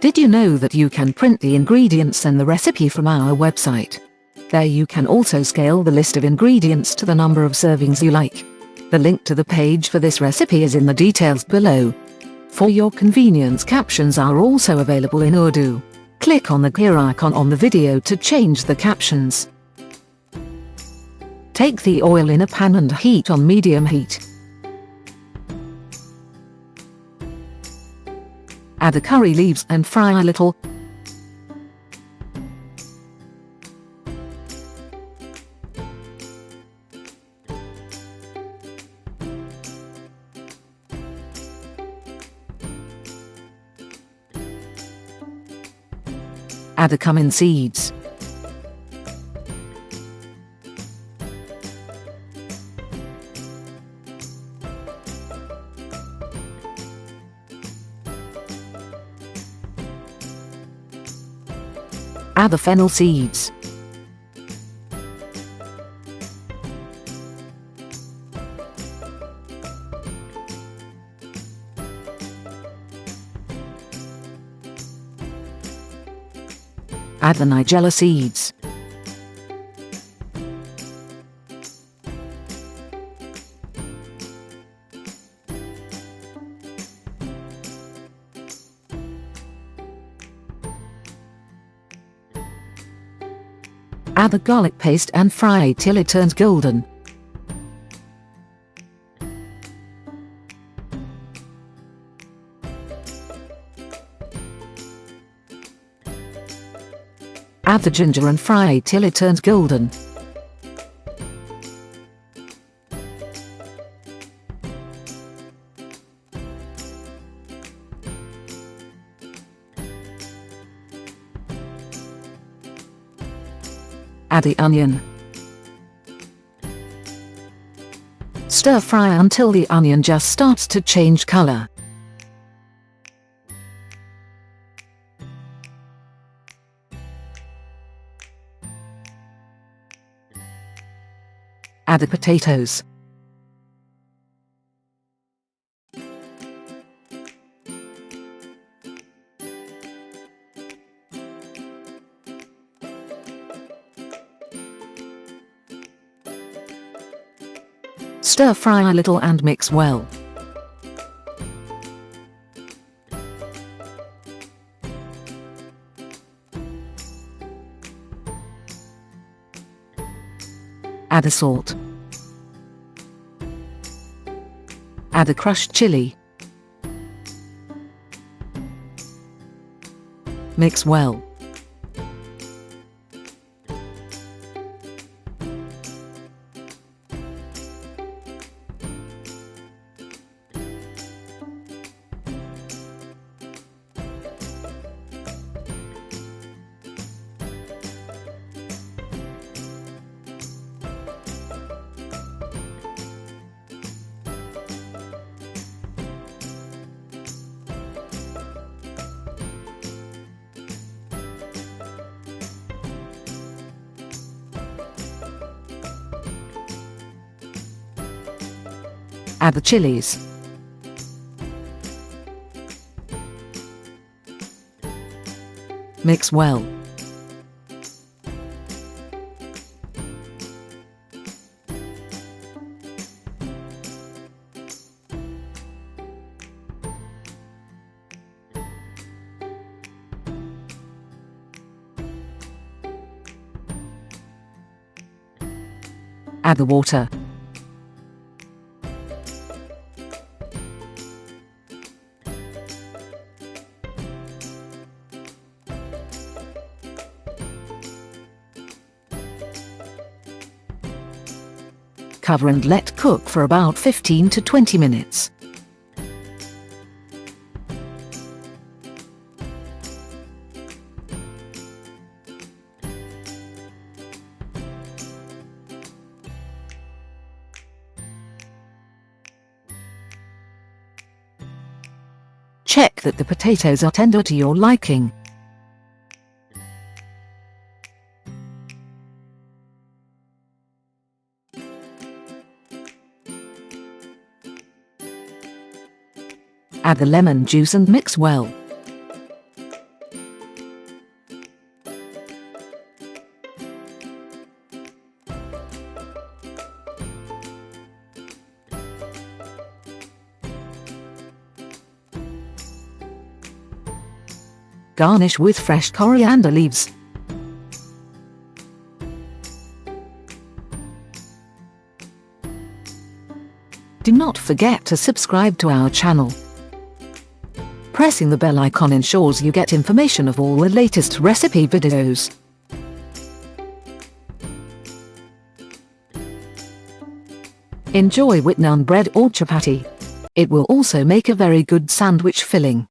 Did you know that you can print the ingredients and the recipe from our website? There you can also scale the list of ingredients to the number of servings you like. The link to the page for this recipe is in the details below. For your convenience, captions are also available in Urdu. Click on the gear icon on the video to change the captions. Take the oil in a pan and heat on medium heat. Add the curry leaves and fry a little. Add the cumin seeds. Add the fennel seeds. Add the nigella seeds. Add the garlic paste and fry till it turns golden. Add the ginger and fry till it turns golden. Add the onion. Stir fry until the onion just starts to change color. Add the potatoes. Stir fry a little and mix well. Add the salt. Add the crushed chili. Mix well. Add the chilies. Mix well. Add the water. Cover and let cook for about 15 to 20 minutes. Check that the potatoes are tender to your liking. Add the lemon juice and mix well. Garnish with fresh coriander leaves. Do not forget to subscribe to our channel. Pressing the bell icon ensures you get information of all the latest recipe videos. Enjoy with naan bread or chapatti. It will also make a very good sandwich filling.